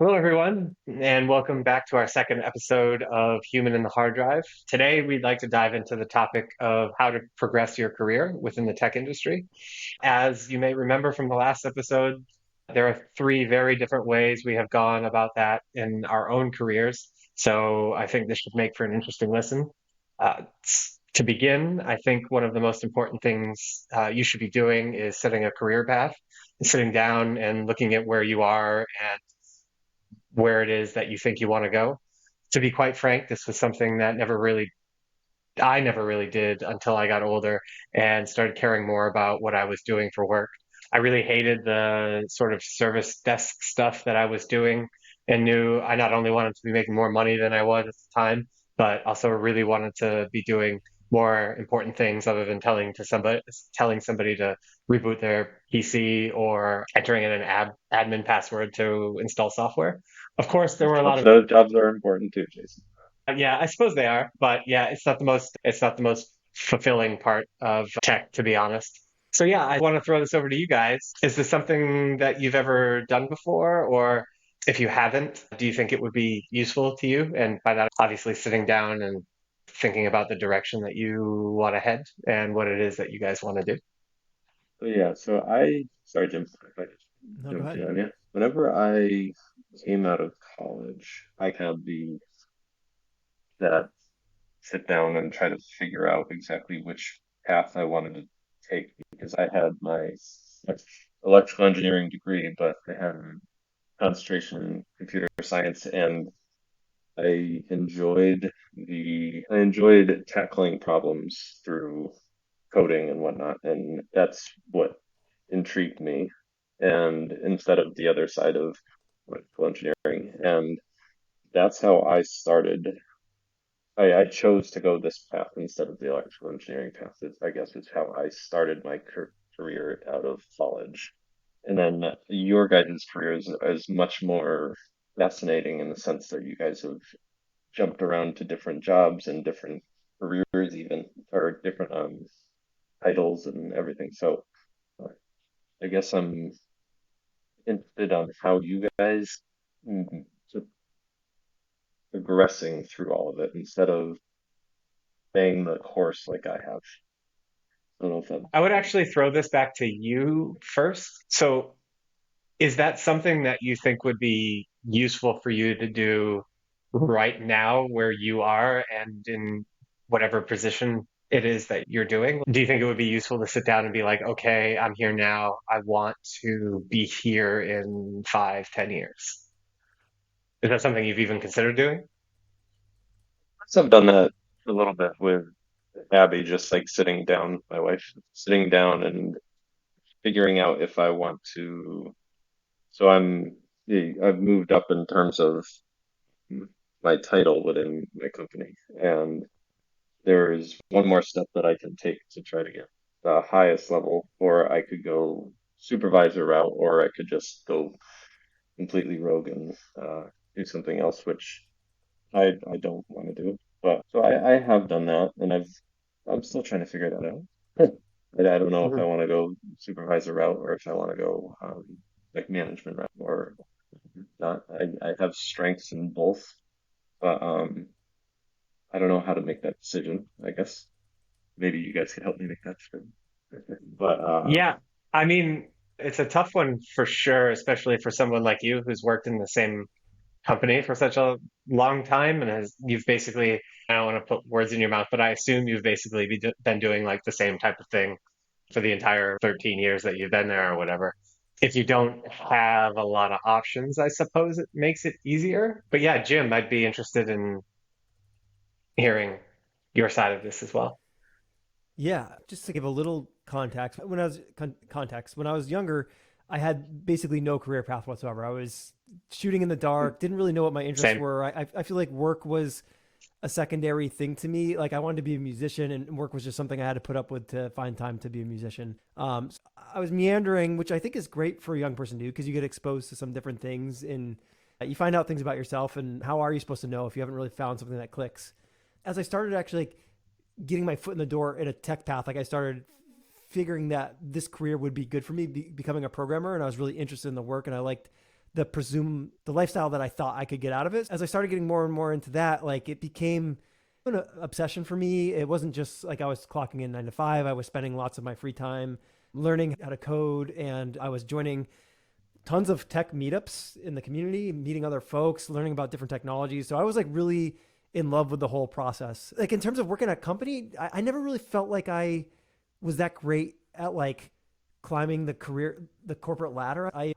Hello, everyone, and welcome back to our second episode of Human in the Hard Drive. Today, we'd like to dive into the topic of how to progress your career within the tech industry. As you may remember from the last episode, there are three very different ways we have gone about that in our own careers. So I think this should make for an interesting listen. To begin, I think one of the most important things you should be doing is setting a career path, sitting down and looking at where you are and where it is that you think you want to go. To be quite frank, this was something that I never really did until I got older and started caring more about what I was doing for work. I really hated the sort of service desk stuff that I was doing and knew I not only wanted to be making more money than I was at the time, but also really wanted to be doing more important things other than telling somebody to reboot their PC or entering in an admin password to install software. Of course, there were a lot of Those jobs are important too, Jason. yeah, I suppose they are, but yeah, it's not the most fulfilling part of tech, to be honest. So yeah, I want to throw this over to you guys. Is this something that you've ever done before, or if you haven't, do you think it would be useful to you? And by that, obviously sitting down and thinking about the direction that you want to head and what it is that you guys want to do. So yeah, sorry, Jim, if I just No, go jumped in ahead. on you. Whenever I came out of college, I had that sit down and try to figure out exactly which path I wanted to take because I had my electrical engineering degree, but I had a concentration in computer science, and I enjoyed tackling problems through coding and whatnot, and that's what intrigued me. And instead of the other side of electrical engineering, and that's how I started. I chose to go this path instead of the electrical engineering path. I guess is how I started my career out of college. And then your guys' career is much more fascinating in the sense that you guys have jumped around to different jobs and different careers even or different titles and everything. So I guess I'm interested on how you guys just progressing through all of it instead of staying the course like I have. I don't know if that I would actually throw this back to you first. So, is that something that you think would be useful for you to do right now where you are and in whatever position it is that you're doing? Do you think it would be useful to sit down and be like, okay, I'm here now. I want to be here in 5, 10 years? Is that something you've even considered doing? I've done that a little bit with Abby, just like my wife, sitting down and figuring out if I want to. So I've moved up in terms of my title within my company, and there is one more step that I can take to try to get the highest level, or I could go supervisor route, or I could just go completely rogue and do something else, which I don't want to do. But so I have done that, and I'm still trying to figure that out. I don't know if I Mhm. want to go supervisor route or if I want to go like management route or not. I have strengths in both, but I don't know how to make that decision. I guess maybe you guys can help me make that decision. But Yeah, I mean, it's a tough one for sure, especially for someone like you who's worked in the same company for such a long time and you've basically, I don't want to put words in your mouth, but I assume you've basically been doing like the same type of thing for the entire 13 years that you've been there or whatever. If you don't have a lot of options, I suppose it makes it easier. But yeah, Jim, I'd be interested in hearing your side of this as well. Yeah, just to give a little context, when I was younger, I had basically no career path whatsoever. I was shooting in the dark, didn't really know what my interests Same. were. I feel like work was a secondary thing to me. Like I wanted to be a musician, and work was just something I had to put up with to find time to be a musician. So I was meandering, which I think is great for a young person to do because you get exposed to some different things and you find out things about yourself. And how are you supposed to know if you haven't really found something that clicks? As I started actually getting my foot in the door in a tech path, like I started figuring that this career would be good for me, becoming a programmer, and I was really interested in the work, and I liked the lifestyle that I thought I could get out of it. As I started getting more and more into that, like it became an obsession for me. It wasn't just like I was clocking in 9 to 5. I was spending lots of my free time learning how to code, and I was joining tons of tech meetups in the community, meeting other folks, learning about different technologies. So I was like really in love with the whole process. Like in terms of working at a company, I never really felt like I was that great at like climbing the corporate ladder. I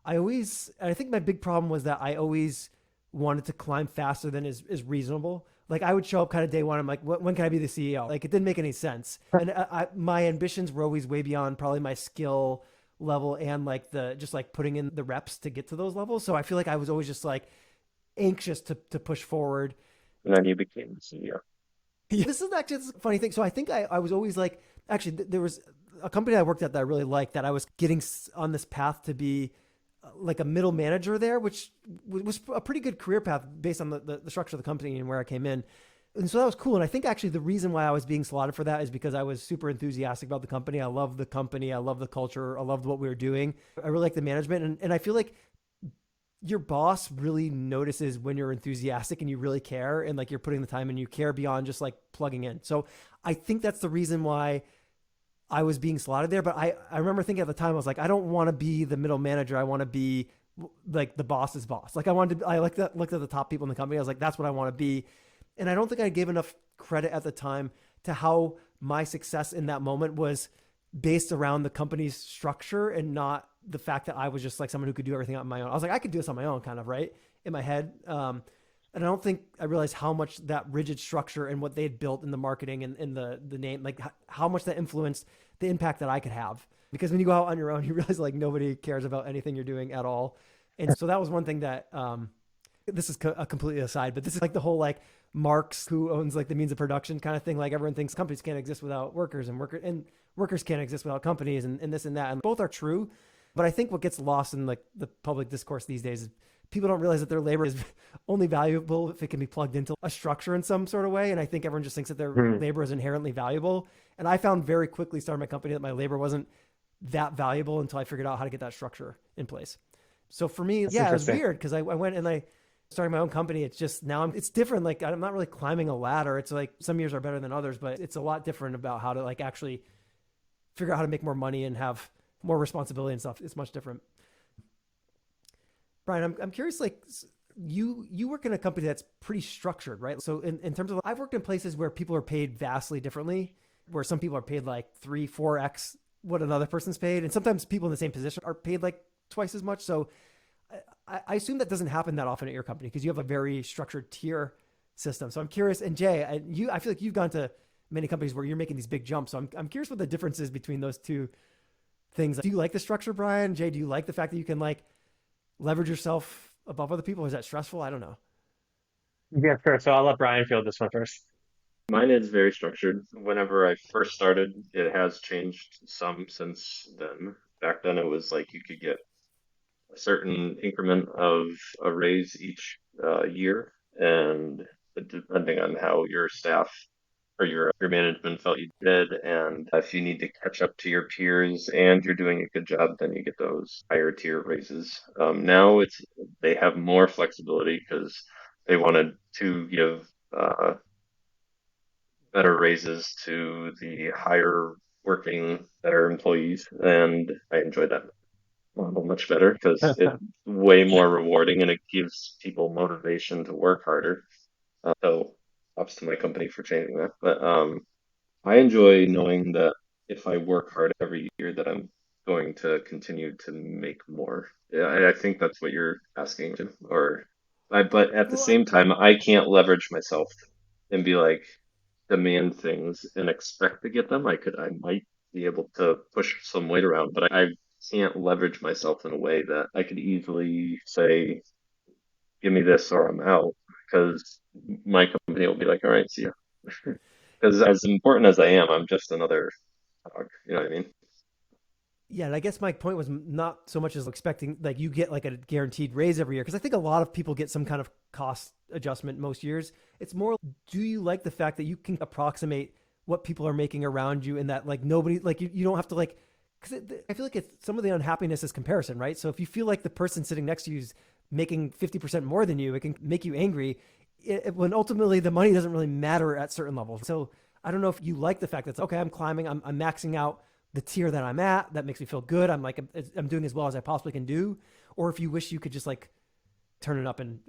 think my big problem was that I always wanted to climb faster than is reasonable. Like I would show up kind of day one. I'm like, when can I be the CEO? Like it didn't make any sense. And my ambitions were always way beyond probably my skill level and like just like putting in the reps to get to those levels. So I feel like I was always just like anxious to push forward. And then you became the CEO. Yeah, this is actually a funny thing. So I think I was always like, actually, there was a company I worked at that I really liked that I was getting on this path to be like a middle manager there, which was a pretty good career path based on the structure of the company and where I came in. And so that was cool. And I think actually the reason why I was being slotted for that is because I was super enthusiastic about the company. I love the company. I love the culture. I loved what we were doing. I really like the management. And I feel like your boss really notices when you're enthusiastic and you really care and like you're putting the time and you care beyond just like plugging in. So I think that's the reason why I was being slotted there. But I remember thinking at the time, I was like, I don't want to be the middle manager. I want to be like the boss's boss. Like I looked at the top people in the company. I was like, that's what I want to be. And I don't think I gave enough credit at the time to how my success in that moment was based around the company's structure and not the fact that I was just like someone who could do everything on my own. I was like, I could do this on my own kind of, right? In my head. And I don't think I realized how much that rigid structure and what they had built in the marketing and in the name, like how much that influenced the impact that I could have. Because when you go out on your own, you realize like nobody cares about anything you're doing at all. And so that was one thing that, this is a completely aside, but this is like the whole like Marx who owns like the means of production kind of thing. Like everyone thinks companies can't exist without workers and workers can't exist without companies and this and that. And both are true. But I think what gets lost in like the public discourse these days is people don't realize that their labor is only valuable if it can be plugged into a structure in some sort of way. And I think everyone just thinks that their labor is inherently valuable. And I found very quickly starting my company that my labor wasn't that valuable until I figured out how to get that structure in place. So for me, it was weird because I went and I started my own company. It's just now it's different. Like I'm not really climbing a ladder. It's like some years are better than others, but it's a lot different about how to like actually figure out how to make more money and have more responsibility and stuff. It's much different. Brian, I'm curious, like you work in a company that's pretty structured, right? So in terms of, I've worked in places where people are paid vastly differently, where some people are paid like 3-4x what another person's paid. And sometimes people in the same position are paid like twice as much. So I assume that doesn't happen that often at your company because you have a very structured tier system. So I'm curious, and Jay, I feel like you've gone to many companies where you're making these big jumps. So I'm curious what the difference is between those two things. Do you like the structure, Brian? Jay, do you like the fact that you can like leverage yourself above other people? Is that stressful? I don't know. Yeah, sure. So I'll let Brian field this one first. Mine is very structured. Whenever I first started, it has changed some since then. Back then, it was like you could get a certain increment of a raise each year, and depending on how your staff or your management felt you did, and if you need to catch up to your peers and you're doing a good job, then you get those higher tier raises. Now they have more flexibility because they wanted to give better raises to the higher working, better employees, and I enjoy that model much better because it's way more rewarding and it gives people motivation to work harder. So props to my company for changing that. But I enjoy knowing that if I work hard every year, that I'm going to continue to make more. Yeah, I think that's what you're asking, Jim. But at the Well, same time, I can't leverage myself and be like demand things and expect to get them. I might be able to push some weight around, but I can't leverage myself in a way that I could easily say, give me this or I'm out, because my company will be like, all right, see ya. Because as important as I am, I'm just another dog. You know what I mean? yeah, and I guess my point was not so much as expecting like you get like a guaranteed raise every year because I think a lot of people get some kind of cost adjustment most years. It's more, do you like the fact that you can approximate what people are making around you and that like nobody like you don't have to like because I feel like some of the unhappiness is comparison, right? So if you feel like the person sitting next to you is making 50% more than you. It can make you angry when ultimately the money doesn't really matter at certain levels. So I don't know if you like the fact that it's okay, I'm climbing, I'm maxing out the tier that I'm at. That makes me feel good. I'm doing as well as I possibly can do. Or if you wish you could just like turn it up and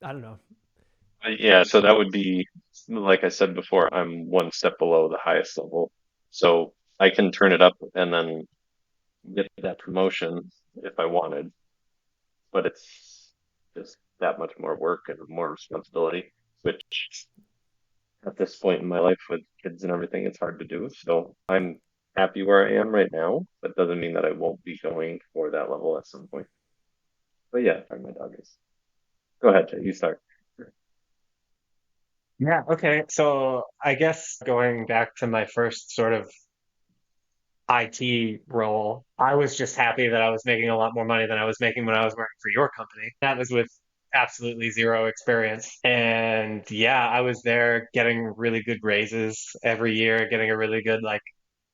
I don't know. Yeah, so that would be, like I said before, I'm one step below the highest level. So I can turn it up and then get that promotion if I wanted, but it's just that much more work and more responsibility, which at this point in my life with kids and everything, it's hard to do. So I'm happy where I am right now, but doesn't mean that I won't be going for that level at some point. But yeah, sorry, my dog is. Go ahead, Jay, you start. Yeah, okay. So I guess going back to my first sort of IT role, I was just happy that I was making a lot more money than I was making when I was working for your company. That was with absolutely zero experience. And yeah, I was there getting really good raises every year, getting a really good like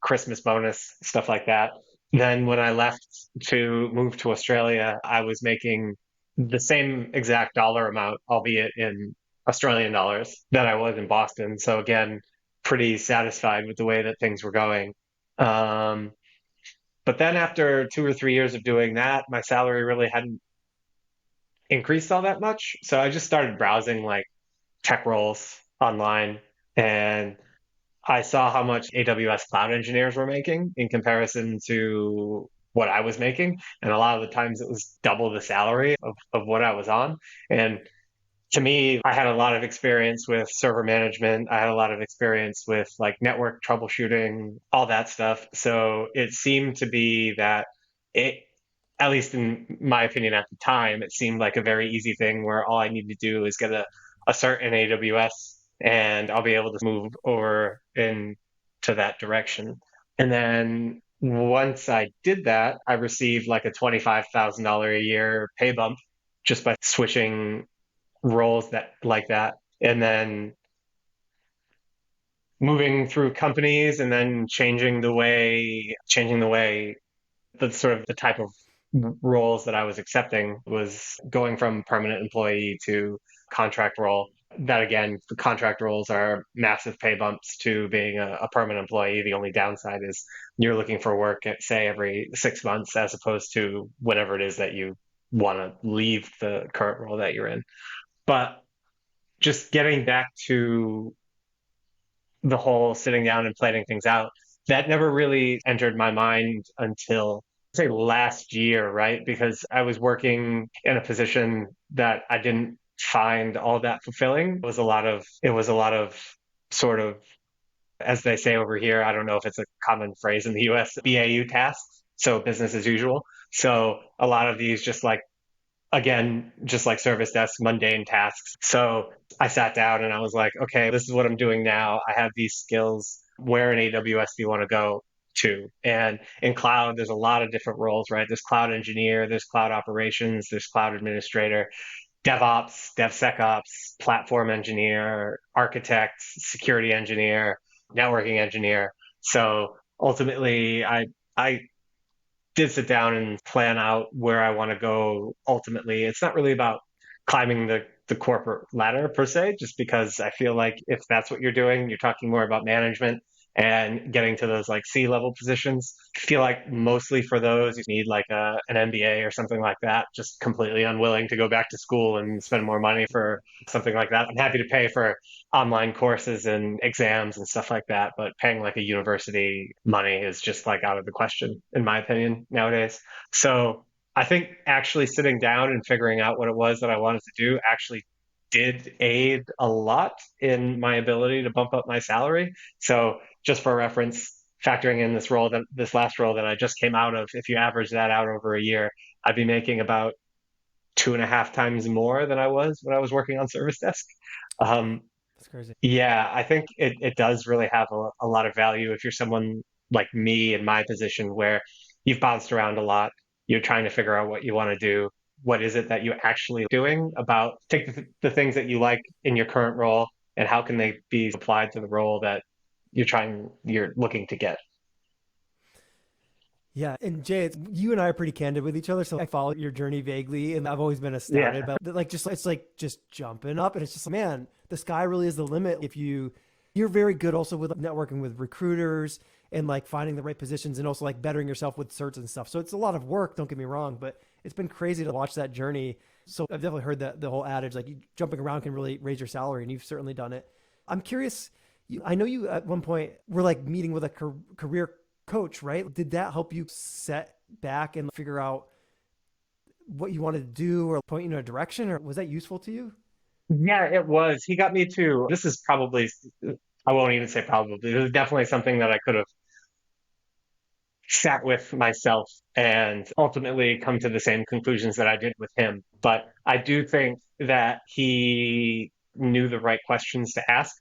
Christmas bonus, stuff like that. Then when I left to move to Australia, I was making the same exact dollar amount, albeit in Australian dollars, that I was in Boston. So again, pretty satisfied with the way that things were going. Um, but then after 2 or 3 years of doing that, my salary really hadn't increased all that much. So I just started browsing like tech roles online, and I saw how much AWS cloud engineers were making in comparison to what I was making. And a lot of the times it was double the salary of what I was on. And to me, I had a lot of experience with server management. I had a lot of experience with like network troubleshooting, all that stuff. So it seemed to be that it, at least in my opinion at the time, it seemed like a very easy thing where all I need to do is get a cert in AWS and I'll be able to move over into that direction. And then once I did that, I received like a $25,000 a year pay bump just by switching roles that like that, and then moving through companies and then changing the way the sort of the type of roles that I was accepting was going from permanent employee to contract role. That again, the contract roles are massive pay bumps to being a permanent employee. The only downside is you're looking for work at say every 6 months as opposed to whenever it is that you want to leave the current role that you're in. But just getting back to the whole sitting down and planning things out, that never really entered my mind until say last year, right? Because I was working in a position that I didn't find all that fulfilling. It was a lot of sort of, as they say over here, I don't know if it's a common phrase in the US, BAU tasks. So business as usual. So a lot of these just like again, just like service desk, mundane tasks. So I sat down and I was like, okay, this is what I'm doing now. I have these skills. Where in AWS do you want to go to? And in cloud, there's a lot of different roles, right? There's cloud engineer, there's cloud operations, there's cloud administrator, DevOps, DevSecOps, platform engineer, architect, security engineer, networking engineer. So ultimately, I did sit down and plan out where I want to go ultimately. It's not really about climbing the corporate ladder per se, just because I feel like if that's what you're doing, you're talking more about management and getting to those like C-level positions. I feel like mostly for those, you need like an MBA or something like that. Just completely unwilling to go back to school and spend more money for something like that. I'm happy to pay for online courses and exams and stuff like that, but paying like a university money is just like out of the question, in my opinion, nowadays. So I think actually sitting down and figuring out what it was that I wanted to do actually did aid a lot in my ability to bump up my salary. So just for reference, factoring in this last role that I just came out of, if you average that out over a year, I'd be making about 2.5 times more than I was when I was working on service desk. Um, That's crazy. yeah, I think it does really have a lot of value if you're someone like me in my position where you've bounced around a lot, you're trying to figure out what you want to do. What is it that you're actually doing about take the things that you like in your current role and how can they be applied to the role that you're looking to get? Yeah, and Jay, you and I are pretty candid with each other, so I follow your journey vaguely, and I've always been Yeah. astounded about like just it's like just jumping up, and it's just man, the sky really is the limit. If you're very good also with networking with recruiters and like finding the right positions, and also like bettering yourself with certs and stuff. So it's a lot of work. Don't get me wrong, but it's been crazy to watch that journey. So I've definitely heard that the whole adage like jumping around can really raise your salary, and you've certainly done it. I'm curious. I know you at one point were like meeting with a career coach, right? Did that help you set back and figure out what you wanted to do or point you in a direction, or was that useful to you? Yeah, it was. He got me to, this is probably, I won't even say probably, this is definitely something that I could have sat with myself and ultimately come to the same conclusions that I did with him. But I do think that he knew the right questions to ask,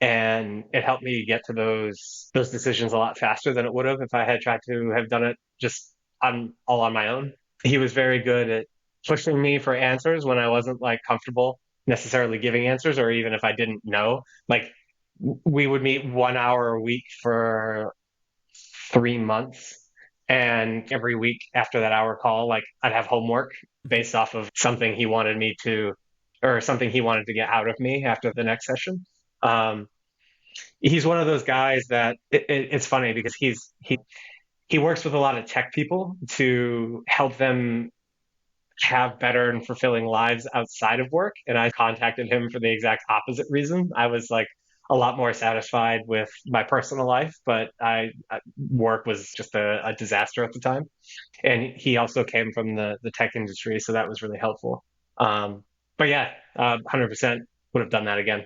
and it helped me get to those decisions a lot faster than it would have if I had tried to have done it just on all on my own. He was very good at pushing me for answers when I wasn't like comfortable necessarily giving answers, or even if I didn't know. Like we would meet 1 hour a week for 3 months. And every week after that hour call, like I'd have homework based off of something he wanted me to, or something he wanted to get out of me after the next session. Um, he's one of those guys that it's funny because he works with a lot of tech people to help them have better and fulfilling lives outside of work. And I contacted him for the exact opposite reason. I was like a lot more satisfied with my personal life, but work was just a disaster at the time. And he also came from the tech industry, so that was really helpful. But yeah, 100% would have done that again.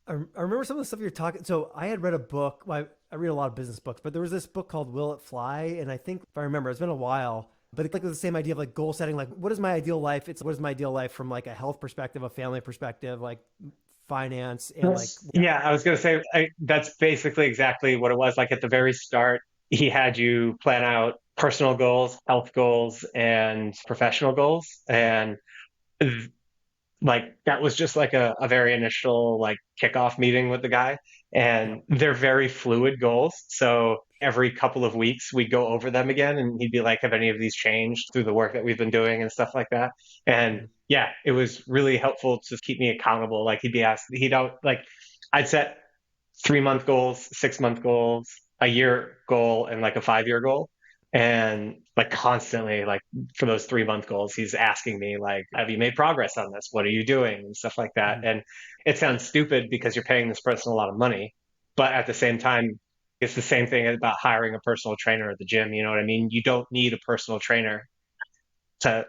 I remember some of the stuff you're talking. So I had read a book. Well, I read a lot of business books, but there was this book called Will It Fly, and I think if I remember, it's been a while. But it's like the same idea of like goal setting. Like, what is my ideal life? It's what is my ideal life from like a health perspective, a family perspective, like finance, and like Yes. Yeah, I was going to say that's basically exactly what it was. Like at the very start, he had you plan out personal goals, health goals, and professional goals. And like that was just like a very initial like kickoff meeting with the guy, yeah. and they're very fluid goals, so every couple of weeks we go over them again and he'd be like, have any of these changed through the work that we've been doing and stuff like that. And Mhm. yeah, it was really helpful to keep me accountable. Like he'd be asked, he'd out like I'd set 3 month goals, 6 month goals, a year goal, and like a 5 year goal. And like constantly, like for those 3 month goals, he's asking me, like, have you made progress on this? What are you doing? And stuff like that. Mhm. And it sounds stupid because you're paying this person a lot of money. But at the same time, it's the same thing about hiring a personal trainer at the gym. You know what I mean? You don't need a personal trainer to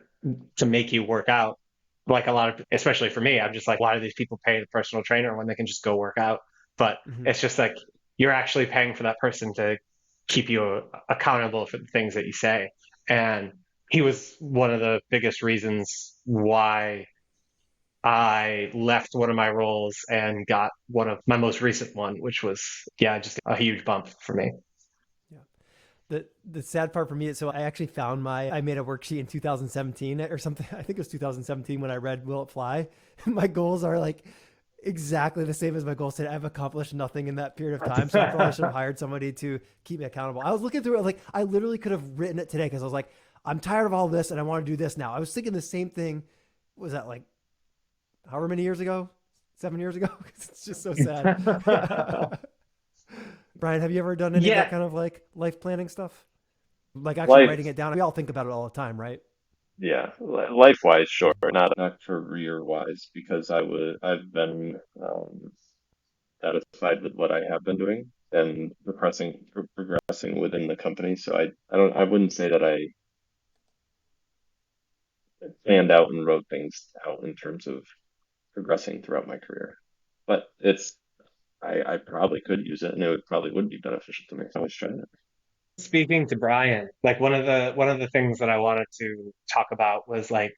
to make you work out. Like a lot of, especially for me, I'm just like, why do these people pay the personal trainer when they can just go work out? But Mhm. it's just like you're actually paying for that person to keep you accountable for the things that you say. And he was one of the biggest reasons why I left one of my roles and got one of my most recent one, which was, yeah, just a huge bump for me. Yeah. The sad part for me is so I actually found I made a worksheet in 2017 or something. I think it was 2017 when I read Will It Fly. My goals are like exactly the same as my goals today. I've accomplished nothing in that period of time, so I probably should have hired somebody to keep me accountable. I was looking through it like I literally could have written it today because I was like, I'm tired of all this and I want to do this now. I was thinking the same thing. Was that like however many years ago? 7 years ago? It's just so sad. Brian, have you ever done any of that Yeah, kind of like life planning stuff? Like actually Life, writing it down. We all think about it all the time, right? yeah, life-wise, sure, not career-wise, because I've been satisfied with what I have been doing and progressing within the company. So I wouldn't say that I planned out and wrote things out in terms of progressing throughout my career. But I probably could use it and probably would be beneficial to me. I always try it. speaking to Brian, like one of the things that I wanted to talk about was like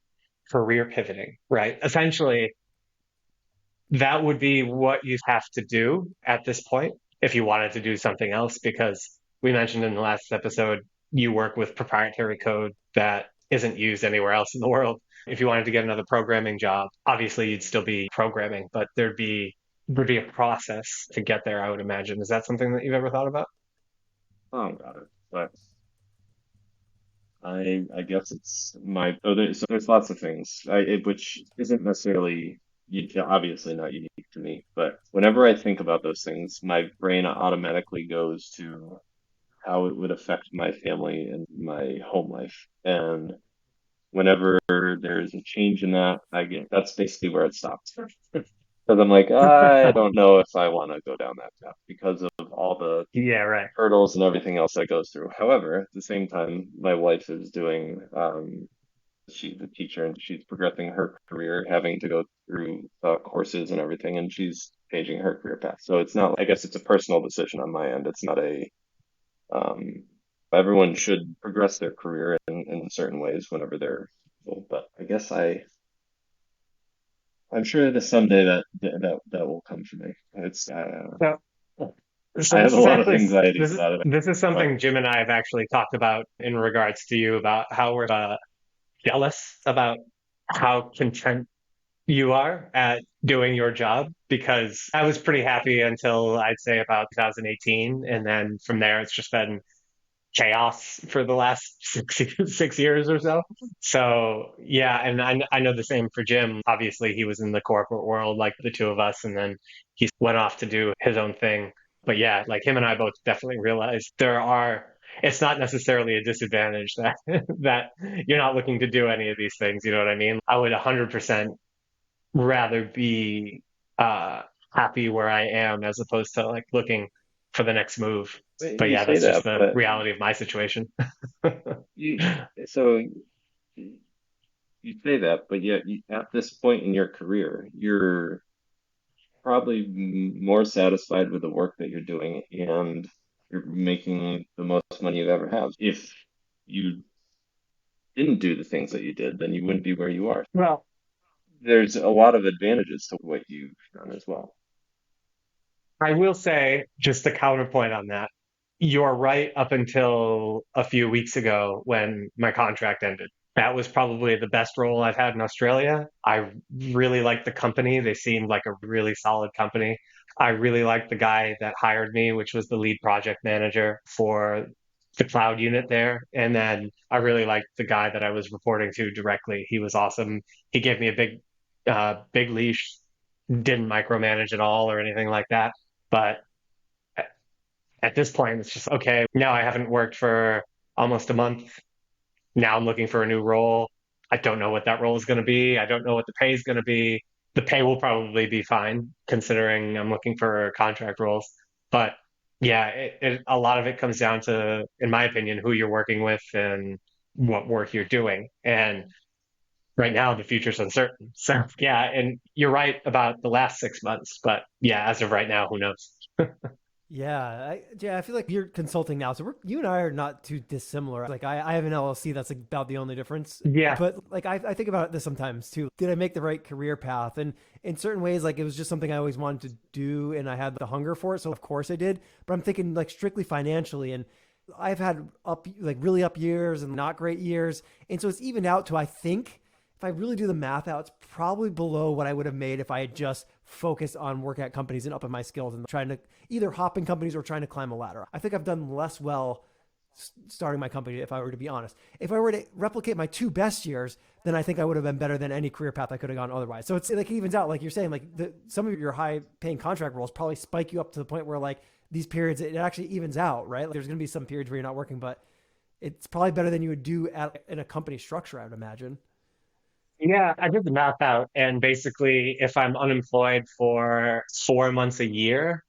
career pivoting, right? Essentially, that would be what you have to do at this point if you wanted to do something else, because we mentioned in the last episode, you work with proprietary code that isn't used anywhere else in the world. If you wanted to get another programming job, obviously you'd still be programming, but there'd be a process to get there, I would imagine. Is that something that you've ever thought about? Oh, got it. but I guess it's my there's lots of things which isn't necessarily obviously not unique to me, but whenever I think about those things, my brain automatically goes to how it would affect my family and my home life. And whenever there's a change in that, that's basically where it stops. Because I'm like, I don't know if I want to go down that path because of all the Yeah, right. hurdles and everything else that goes through. However, at the same time, my wife is doing, she's a teacher and she's progressing her career, having to go through courses and everything, and she's changing her career path. So it's not, I guess it's a personal decision on my end. It's not um, everyone should progress their career in certain ways whenever they're, but I guess I'm sure that someday that will come for me. It's So, I so have this a is lot of actually anxiety this is about it. this is But something Jim and I have actually talked about in regards to you about how we're jealous about how content you are at doing your job because I was pretty happy until I'd say about 2018, and then from there it's just been chaos for the last 6 years or so. So yeah, and I know the same for Jim. Obviously, he was in the corporate world like the two of us, and then he went off to do his own thing. But yeah, like him and I both definitely realized it's not necessarily a disadvantage that that you're not looking to do any of these things. You know what I mean? I would 100% rather be uh, happy where I am as opposed to like looking for the next move. But you yeah, say that's just that, the but reality of my situation. you so you say that, but yet at this point in your career, you're probably more satisfied with the work that you're doing, and you're making the most money you ever have. If you didn't do the things that you did, then you wouldn't be where you are. Well, There's a lot of advantages to what you've done as well. I will say, just a counterpoint on that, you're right up until a few weeks ago when my contract ended. That was probably the best role I've had in Australia. I really liked the company. They seemed like a really solid company. I really liked the guy that hired me, which was the lead project manager for the cloud unit there. And then I really liked the guy that I was reporting to directly. He was awesome. He gave me a big leash, didn't micromanage at all or anything like that. But at this point, it's just okay. Now I haven't worked for almost a month. Now I'm looking for a new role. I don't know what that role is going to be. I don't know what the pay is going to be. The pay will probably be fine considering I'm looking for contract roles. But yeah, a lot of it comes down to, in my opinion, who you're working with and what work you're doing. And right now, the future's uncertain. So yeah, and you're right about the last 6 months. But yeah, as of right now, who knows? Yeah, I feel like you're consulting now, so you and I are not too dissimilar. Like I have an LLC, that's like about the only difference. Yeah. But like I think about this sometimes too. Did I make the right career path? And in certain ways, like it was just something I always wanted to do, and I had the hunger for it, so of course I did. But I'm thinking like strictly financially, and I've had really up years and not great years, and so it's evened out to I think if I really do the math out, it's probably below what I would have made if I had just focused on working at companies and upping my skills and trying to either hop in companies or trying to climb a ladder. I think I've done less well starting my company, if I were to be honest. If I were to replicate my two best years, then I think I would have been better than any career path I could have gone otherwise. So it's like it evens out, like you're saying, like some of your high paying contract roles probably spike you up to the point where like these periods, it actually evens out, right? Like, there's going to be some periods where you're not working, but it's probably better than you would do in a company structure, I would imagine. Yeah, I did the math out, and basically, if I'm unemployed for 4 months a year,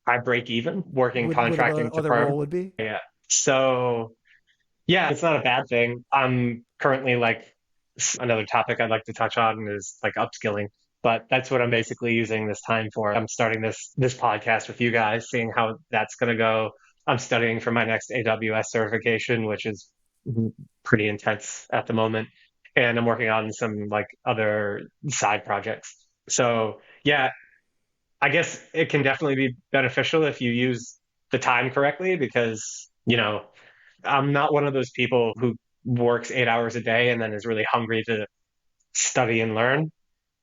I break even working Would a contracting to other role perm. would be? Yeah. So, yeah, it's not a bad thing. I'm currently like another topic I'd like to touch on is like upskilling, but that's what I'm basically using this time for. I'm starting this podcast with you guys, seeing how that's going to go. I'm studying for my next AWS certification, which is pretty intense at the moment, and I'm working on some like other side projects. So, yeah, I guess it can definitely be beneficial if you use the time correctly because, I'm not one of those people who works 8 hours a day and then is really hungry to study and learn.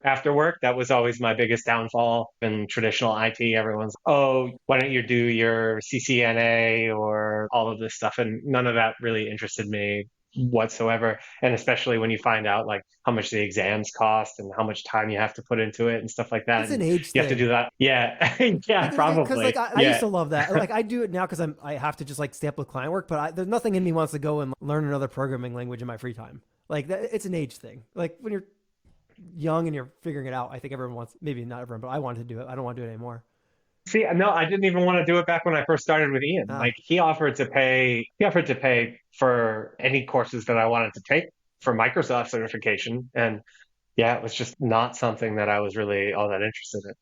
after work. That was always my biggest downfall in traditional IT. Everyone's, oh, why don't you do your CCNA or all of this stuff? And none of that really interested me whatsoever. And especially when you find out like how much the exams cost and how much time you have to put into it and stuff like that. It's an And age you have to do thing. that. Yeah. Yeah, Because probably. like I used Yeah. to love that. Like I do it now because I have to just like stay up with client work. But there's nothing in me wants to go and learn another programming language in my free time. Like it's an age thing. Like when you're young and you're figuring it out, I think everyone wants. Maybe not everyone, but I want to do it. I don't want to do it anymore. See, no, I didn't even want to do it back when I first started with Ian. Ah, Like he offered to pay for any courses that I wanted to take for Microsoft certification. And yeah, it was just not something that I was really all that interested in.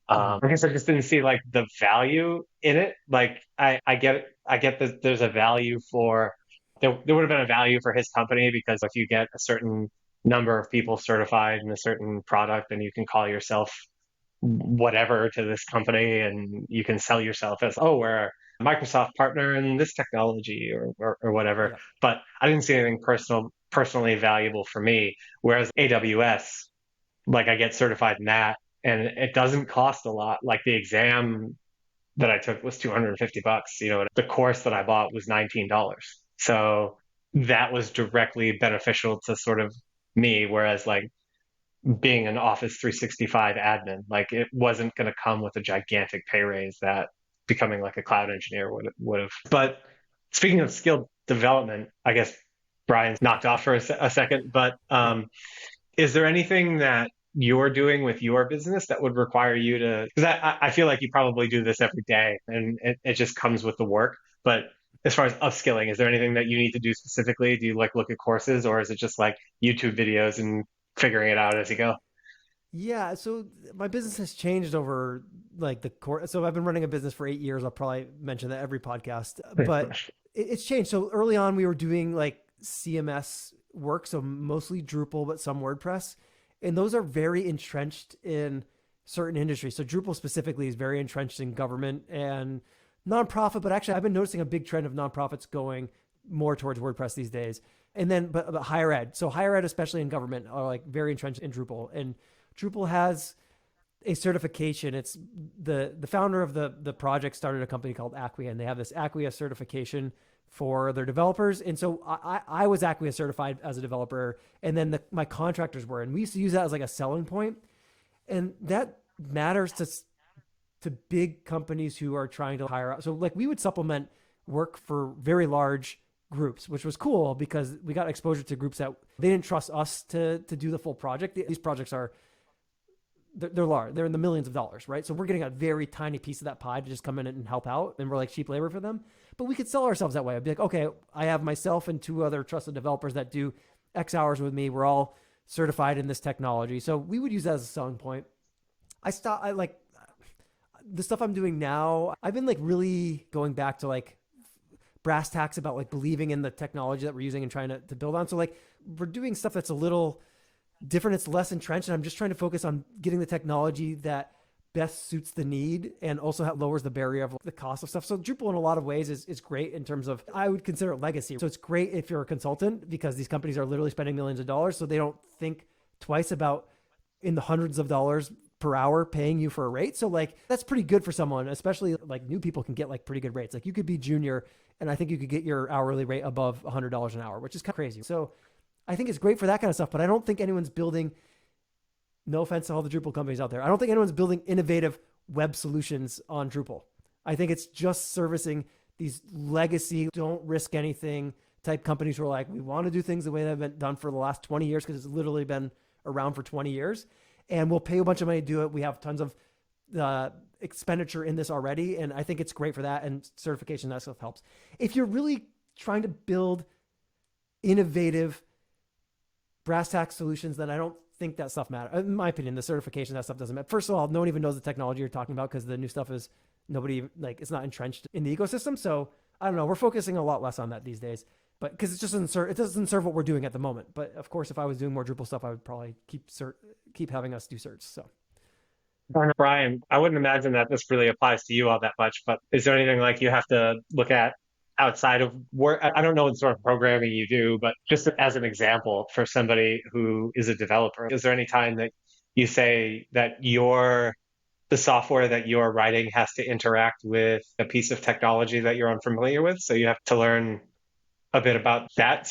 mhm. I guess I just didn't see like the value in it. Like I get that there's a value for there would have been a value for his company because if you get a certain number of people certified in a certain product, then you can call yourself whatever to this company and you can sell yourself as, oh, we're a Microsoft partner in this technology or whatever. Yeah. But I didn't see anything personally valuable for me. Whereas AWS, like I get certified in that and it doesn't cost a lot. Like the exam that I took was $250. You know, the course that I bought was $19. So that was directly beneficial to sort of me. Whereas like being an Office 365 admin, like it wasn't going to come with a gigantic pay raise that becoming like a cloud engineer would have. But speaking of skill development, I guess Brian's knocked off for a second, but Yeah. is there anything that you're doing with your business that would require you to, because I feel like you probably do this every day and it just comes with the work. But as far as upskilling, is there anything that you need to do specifically? Do you like look at courses or is it just like YouTube videos and figuring it out as you go? Yeah, so my business has changed over like the course. So I've been running a business for 8 years. I'll probably mention that every podcast, but it's changed. So early on, we were doing like CMS work, so mostly Drupal, but some WordPress, and those are very entrenched in certain industries. So Drupal specifically is very entrenched in government and nonprofit. But actually, I've been noticing a big trend of nonprofits going more towards WordPress these days. And then, but higher ed. So higher ed, especially in government, are like very entrenched in Drupal and Drupal has a certification. It's the founder of the project started a company called Acquia, and they have this Acquia certification for their developers. And so I was Acquia certified as a developer, and then my contractors were, and we used to use that as like a selling point, and that matters to big companies who are trying to hire out. So like we would supplement work for very large groups, which was cool because we got exposure to groups that they didn't trust us to do the full project. These projects are they're large. They're in the millions of dollars, right? So we're getting a very tiny piece of that pie to just come in and help out, and we're like cheap labor for them. But we could sell ourselves that way. I'd be like, okay, I have myself and two other trusted developers that do X hours with me. We're all certified in this technology, so we would use that as a selling point. I like the stuff I'm doing now. I've been like really going back to like brass tacks about like believing in the technology that we're using and trying to build on. So like we're doing stuff that's a little different. It's less entrenched, and I'm just trying to focus on getting the technology that best suits the need and also lowers the barrier of the cost of stuff. So Drupal in a lot of ways is great in terms of, I would consider it legacy. So it's great if you're a consultant because these companies are literally spending millions of dollars. So they don't think twice about in the hundreds of dollars per hour paying you for a rate. So like that's pretty good for someone, especially like new people can get like pretty good rates. Like you could be junior and I think you could get your hourly rate above $100 an hour, which is kind of crazy. So I think it's great for that kind of stuff, but I don't think anyone's building, no offense to all the Drupal companies out there, I don't think anyone's building innovative web solutions on Drupal. I think it's just servicing these legacy, don't risk anything type companies who are like, we want to do things the way they've been done for the last 20 years because it's literally been around for 20 years. And we'll pay you a bunch of money to do it. We have tons of expenditure in this already. And I think it's great for that. And certification, that stuff helps. If you're really trying to build innovative brass tack solutions, then I don't think that stuff matters. In my opinion, the certification, that stuff doesn't matter. First of all, no one even knows the technology you're talking about because the new stuff is nobody, like, it's not entrenched in the ecosystem. So I don't know. We're focusing a lot less on that these days, but because it doesn't serve what we're doing at the moment. But of course, if I was doing more Drupal stuff, I would probably keep having us do certs. So Brian, I wouldn't imagine that this really applies to you all that much, but is there anything like you have to look at outside of work? I don't know what sort of programming you do, but just as an example for somebody who is a developer, is there any time that you say that the software that you're writing has to interact with a piece of technology that you're unfamiliar with. So you have to learn a bit about that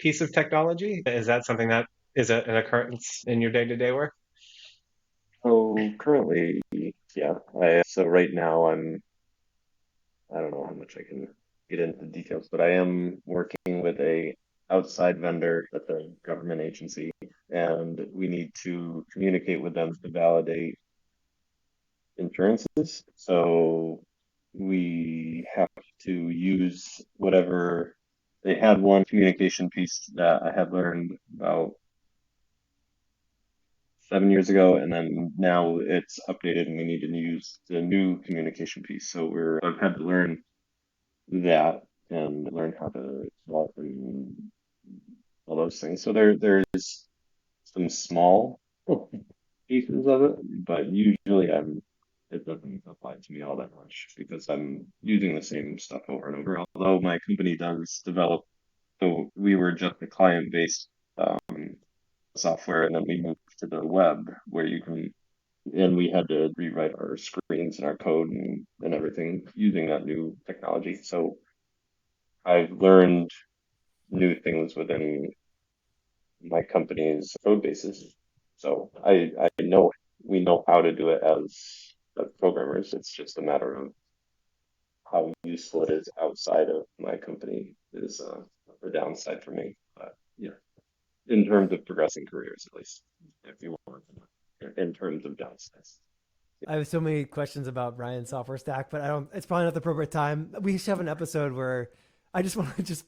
piece of technology. Is that something that is an occurrence in your day-to-day work? So currently, yeah. So right now I don't know how much I can get into details, but I am working with a outside vendor at the government agency, and we need to communicate with them to validate insurances. So we have to use whatever they had one communication piece that I had learned about 7 years ago, and then now it's updated and we need to use the new communication piece. So I've had to learn that and learn how to swap and all those things. So there's some small pieces of it, but usually it doesn't apply to me all that much because I'm using the same stuff over and over. Although my company does develop, so we were just a client-based software, and then we moved to the web where you can, and we had to rewrite our screens and our code and everything using that new technology. So I've learned new things within my company's code bases. So I know we know how to do it as programmers. It's just a matter of how useful it is outside of my company is a downside for me. But yeah, in terms of progressing careers, at least, if you want, in terms of downsides. I have so many questions about Brian's software stack, but I don't. It's probably not the appropriate time. We should have an episode where I just want to just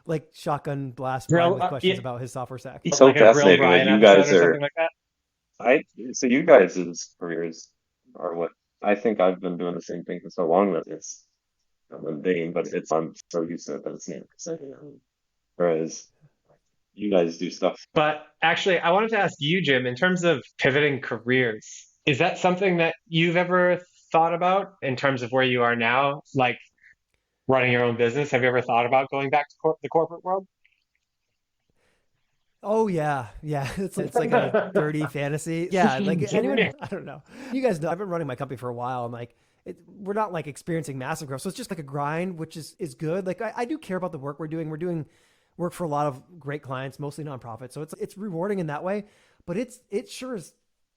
like shotgun blast Brian with questions Yeah, about his software stack. It's so like a Grill fascinating that Brian you episode guys or are something like that. I so you guys' careers are what I think I've been doing the same thing for so long that it's mundane, but it's I'm so used to it that it's not. Whereas you guys do stuff. But actually, I wanted to ask you, Jim, in terms of pivoting careers, is that something that you've ever thought about in terms of where you are now, like running your own business? Have you ever thought about going back to the corporate world? Oh yeah, yeah. It's like a dirty fantasy. Yeah, like anyone. I don't know. You guys know I've been running my company for a while, and like we're not like experiencing massive growth, so it's just like a grind, which is good. Like I do care about the work we're doing. We're doing work for a lot of great clients, mostly nonprofits, so it's rewarding in that way. But it sure is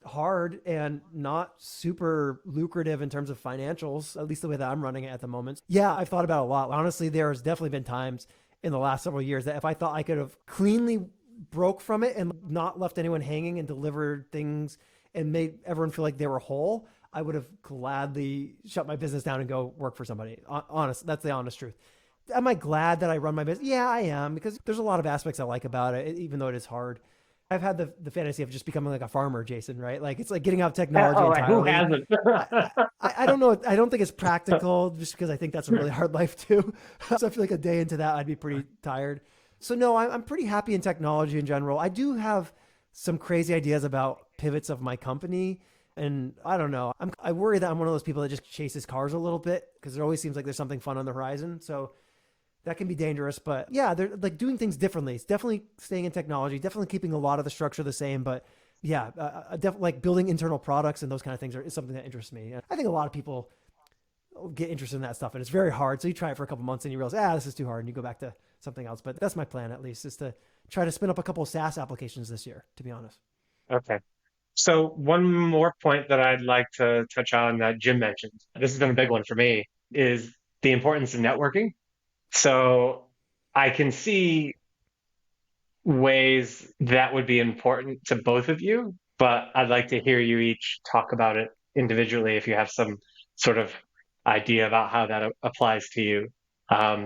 hard and not super lucrative in terms of financials, at least the way that I'm running it at the moment. Yeah, I've thought about it a lot. Honestly, there's definitely been times in the last several years that if I thought I could have cleanly broke from it and not left anyone hanging and delivered things and made everyone feel like they were whole, I would have gladly shut my business down and go work for somebody. Honest, that's the honest truth. Am I glad that I run my business? Yeah, I am, because there's a lot of aspects I like about it, even though it is hard. I've had the fantasy of just becoming like a farmer, Jason, right? Like it's like getting out of technology Oh, who entirely. hasn't? I don't know. I don't think it's practical just because I think that's a really hard life too. So I feel like a day into that, I'd be pretty tired. So no, I'm pretty happy in technology in general. I do have some crazy ideas about pivots of my company. And I don't know. I worry that I'm one of those people that just chases cars a little bit because it always seems like there's something fun on the horizon. So that can be dangerous, but yeah, they're like doing things differently. It's definitely staying in technology, definitely keeping a lot of the structure the same, but yeah, like building internal products and those kind of things is something that interests me. I think a lot of people get interested in that stuff, and it's very hard. So you try it for a couple months and you realize, this is too hard, and you go back to something else. But that's my plan, at least, is to try to spin up a couple of SaaS applications this year, to be honest. Okay. So one more point that I'd like to touch on that Jim mentioned, this has been a big one for me, is the importance of networking. So I can see ways that would be important to both of you, but I'd like to hear you each talk about it individually if you have some sort of idea about how that applies to you.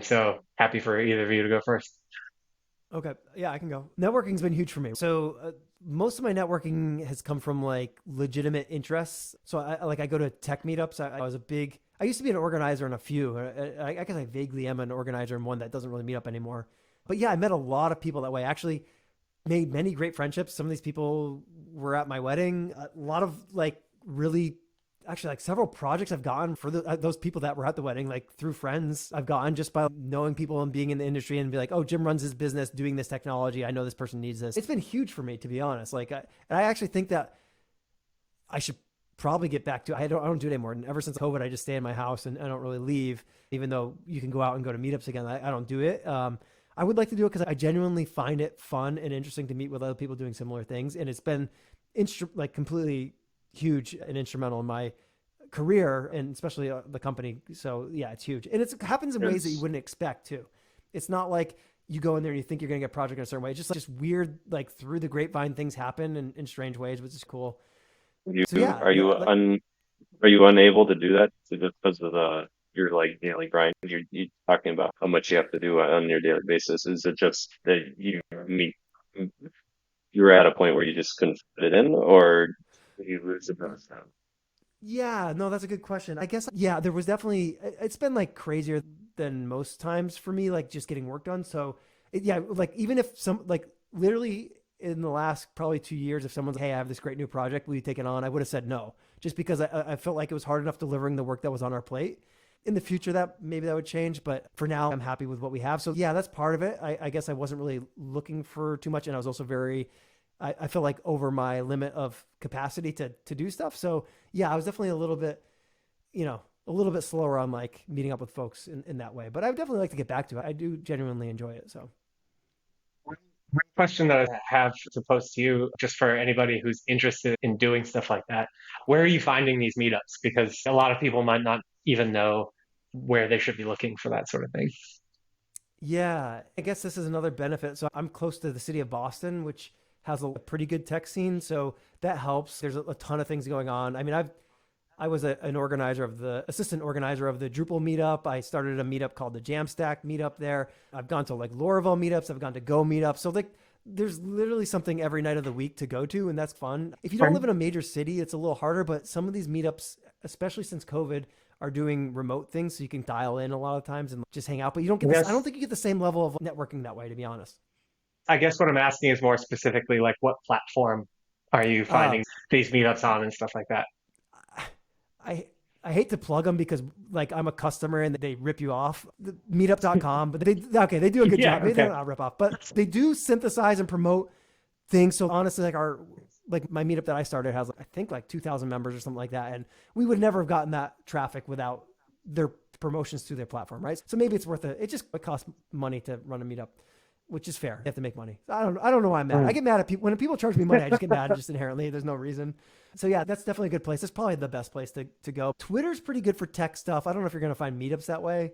So happy for either of you to go first. Okay. Yeah, I can go. Networking's been huge for me. So most of my networking has come from like legitimate interests. So I go to tech meetups. I used to be an organizer in a few. I guess I vaguely am an organizer in one that doesn't really meet up anymore. But yeah, I met a lot of people that way. I actually made many great friendships. Some of these people were at my wedding. A lot of like really, actually like several projects I've gotten for those people that were at the wedding, like through friends I've gotten just by knowing people and being in the industry and be like, oh, Jim runs his business doing this technology. I know this person needs this. It's been huge for me, to be honest. And I actually think that I should probably get back to. I don't do it anymore. And ever since COVID, I just stay in my house and I don't really leave. Even though you can go out and go to meetups again, I don't do it. I would like to do it because I genuinely find it fun and interesting to meet with other people doing similar things, and it's been like completely huge and instrumental in my career and especially the company. So yeah, it's huge, and it happens in ways that you It's wouldn't expect too. It's not like you go in there and you think you're going to get a project in a certain way. It's just weird, like through the grapevine, things happen in strange ways, which is cool. you So yeah, are you are you unable to do that just because of the your like daily grind? You talking about how much you have to do on your daily basis. Is it just that mean you're at a point where you just couldn't fit it in, or did you lose the bonus time? yeah, no, that's a good question. I guess, yeah, there was definitely, it's been like crazier than most times for me, like just getting work done. So, yeah, like even if like literally in the last probably 2 years, if someone's, hey, I have this great new project, will you take it on? I would have said no, just because I felt like it was hard enough delivering the work that was on our plate. In the future, that maybe that would change, but for now, I'm happy with what we have. So, yeah, that's part of it. I guess I wasn't really looking for too much, and I was also very I feel like over my limit of capacity to do stuff. So yeah, I was definitely a little bit slower on like meeting up with folks in that way. But I would definitely like to get back to it. I do genuinely enjoy it. So One question that I have to pose to you, just for anybody who's interested in doing stuff like that, where are you finding these meetups? Because a lot of people might not even know where they should be looking for that sort of thing. yeah, I guess this is another benefit. So I'm close to the city of Boston, which has a pretty good tech scene. So that helps. There's a ton of things going on. I mean, I was an organizer of the assistant organizer of the Drupal meetup. I started a meetup called the Jamstack meetup there. I've gone to like Laravel meetups. I've gone to Go meetups. So like there's literally something every night of the week to go to, and that's fun. If you don't live in a major city, it's a little harder, but some of these meetups, especially since COVID, are doing remote things so you can dial in a lot of times and just hang out. But you don't I get this, I don't guess think you get the same level of networking that way, to be honest. I guess what I'm asking is more specifically like what platform are you Uh, finding these meetups on and stuff like that? I I hate to plug them because like I'm a customer and they rip you off. The meetup.com, but they do a good Yeah, job. Maybe they're okay. not rip off, but they do synthesize and promote things. So honestly, like my meetup that I started has I think like 2,000 members or something like that, and we would never have gotten that traffic without their promotions through their platform, right? So maybe it's worth it. It costs money to run a meetup, which is fair. You have to make money. I don't know why I'm mad. I Mm. get mad at people when people charge me money. I just get mad just inherently. There's no reason. So yeah, that's definitely a good place. It's probably the best place to go. Twitter's pretty good for tech stuff. I don't know if you're gonna find meetups that way.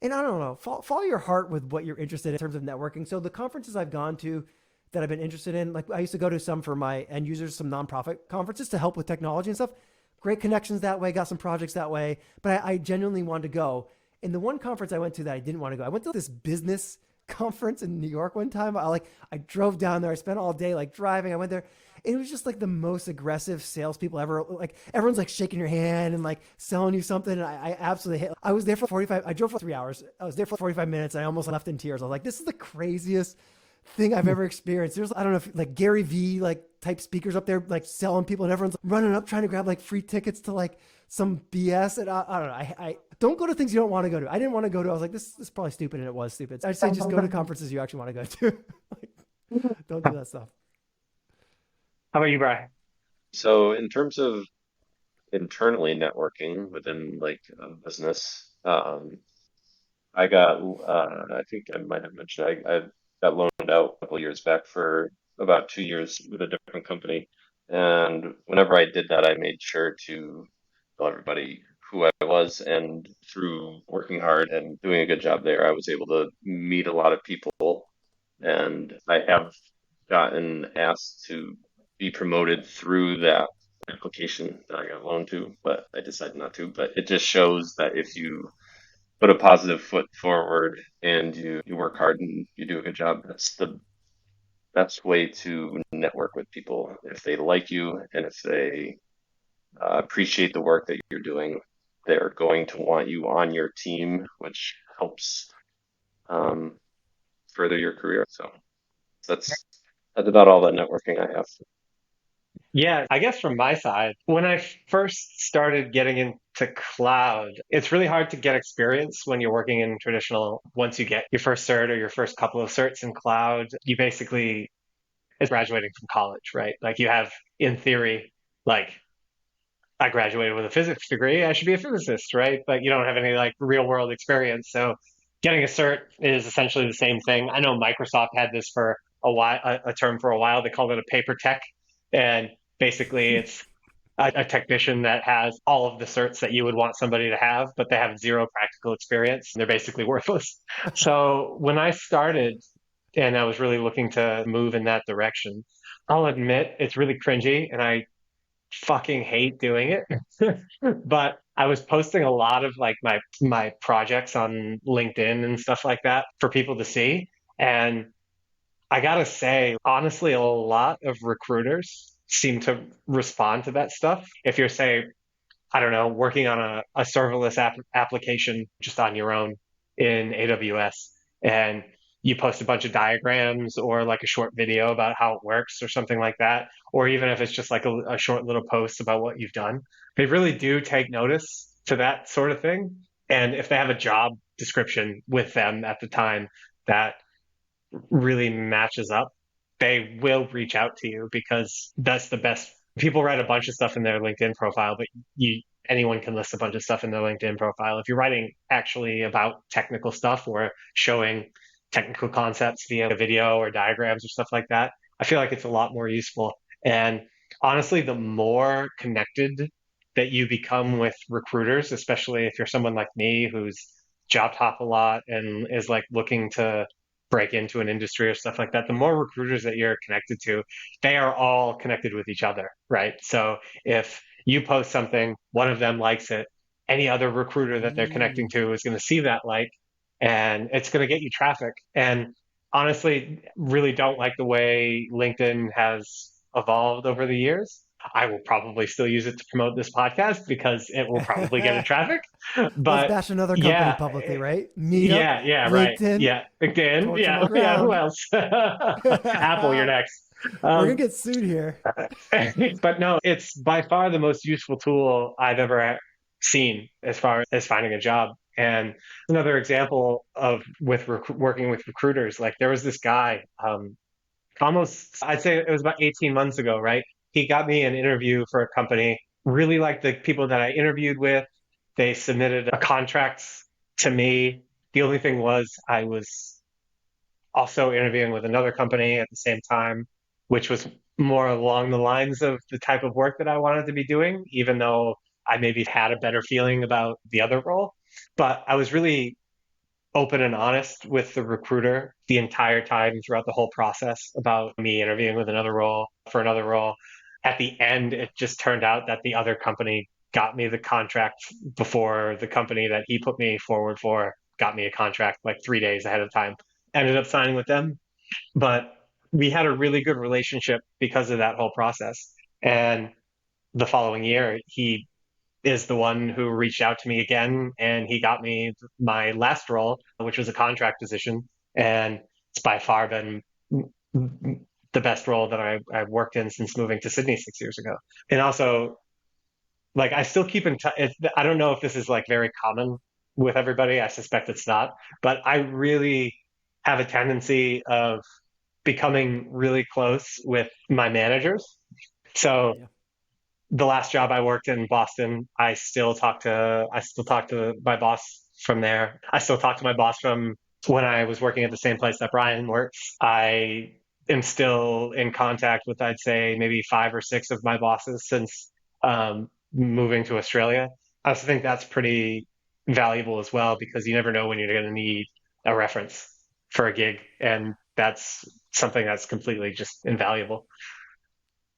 And I don't know. Follow your heart with what you're interested in terms of networking. So the conferences I've gone to that I've been interested in, like I used to go to some for my end users, some nonprofit conferences to help with technology and stuff. Great connections that way. Got some projects that way. But I genuinely wanted to go. And the one conference I went to that I didn't want to go, I went to this business conference in New York one time. I drove down there. I spent all day like driving. I went there. It was just like the most aggressive salespeople ever. Like everyone's like shaking your hand and like selling you something. And I absolutely hate. I was there for 45. I drove for 3 hours. I was there for 45 minutes. I almost left in tears. I was like, this is the craziest thing I've ever experienced. There's I don't know if like Gary V like type speakers up there like selling people and everyone's running up trying to grab like free tickets to like some BS. And I don't know. I don't go to things you don't want to go to. I didn't want to go to. I was like, this is probably stupid, and it was stupid. I'd say just go to conferences you actually want to go to. Like, don't do that stuff. How about you, Brian? So in terms of internally networking within like a business, I think I might have mentioned I got loaned out a couple years back for about 2 years with a different company. And whenever I did that, I made sure to tell everybody who I was. And through working hard and doing a good job there, I was able to meet a lot of people. And I have gotten asked to be promoted through that application that I got loaned to, but I decided not to. But it just shows that if you put a positive foot forward and you work hard and you do a good job, that's the best way to network with people. If they like you and if they appreciate the work that you're doing, they're going to want you on your team, which helps um, further your career. So that's that's about all the networking I have. Yeah, I guess from my side, when I first started getting into cloud, it's really hard to get experience when you're working in traditional. Once you get your first cert or your first couple of certs in cloud, you basically it's graduating from college, right? Like you have, in theory, like I graduated with a physics degree. I should be a physicist, right? But you don't have any like real world experience. So getting a cert is essentially the same thing. I know Microsoft had this for a while, a term for a while. They called it a paper tech. And basically it's a technician that has all of the certs that you would want somebody to have, but they have zero practical experience. They're basically worthless. So when I started and I was really looking to move in that direction, I'll admit it's really cringy and I fucking hate doing it. But I was posting a lot of like my projects on LinkedIn and stuff like that for people to see. And I gotta say, honestly, a lot of recruiters seem to respond to that stuff. If you're, say, I don't know, working on a serverless application just on your own in AWS, and you post a bunch of diagrams or like a short video about how it works or something like that, or even if it's just like a short little post about what you've done, they really do take notice to that sort of thing. And if they have a job description with them at the time that really matches up, they will reach out to you because that's the best. People write a bunch of stuff in their LinkedIn profile, but anyone can list a bunch of stuff in their LinkedIn profile. If you're writing actually about technical stuff or showing technical concepts via video or diagrams or stuff like that, I feel like it's a lot more useful. And honestly, the more connected that you become with recruiters, especially if you're someone like me who's job hop a lot and is like looking to break into an industry or stuff like that, the more recruiters that you're connected to, they are all connected with each other, right? So if you post something, one of them likes it, any other recruiter that they're connecting to is going to see that like, and it's going to get you traffic. And honestly, really don't like the way LinkedIn has evolved over the years. I will probably still use it to promote this podcast because it will probably get a traffic. Let's But bash another company yeah, publicly, right? Meetup, right. LinkedIn, Yeah, LinkedIn. torch them Yeah, all yeah. Who around. else? Apple, you're next. We're gonna Um, get sued here. but no, it's by far the most useful tool I've ever seen as far as finding a job. And another example of working with recruiters, like there was this guy, almost, I'd say it was about 18 months ago, right? He got me an interview for a company, really liked the people that I interviewed with. They submitted a contract to me. The only thing was I was also interviewing with another company at the same time, which was more along the lines of the type of work that I wanted to be doing, even though I maybe had a better feeling about the other role. But I was really open and honest with the recruiter the entire time throughout the whole process about me interviewing with another role for another role. At the end, it just turned out that the other company got me the contract before the company that he put me forward for got me a contract like 3 days ahead of time. Ended up signing with them, but we had a really good relationship because of that whole process. And the following year, he is the one who reached out to me again and he got me my last role, which was a contract position. And it's by far been the best role that I've worked in since moving to Sydney 6 years ago. And also, like, I still keep in touch. I don't know if this is like very common with everybody. I suspect it's not, but I really have a tendency of becoming really close with my managers. So Yeah. the last job I worked in Boston, I still talk to my boss from there. I still talk to my boss from when I was working at the same place that Brian works. I am still in contact with, I'd say, maybe 5 or 6 of my bosses since moving to Australia. I also think that's pretty valuable as well because you never know when you're going to need a reference for a gig, and that's something that's completely just invaluable.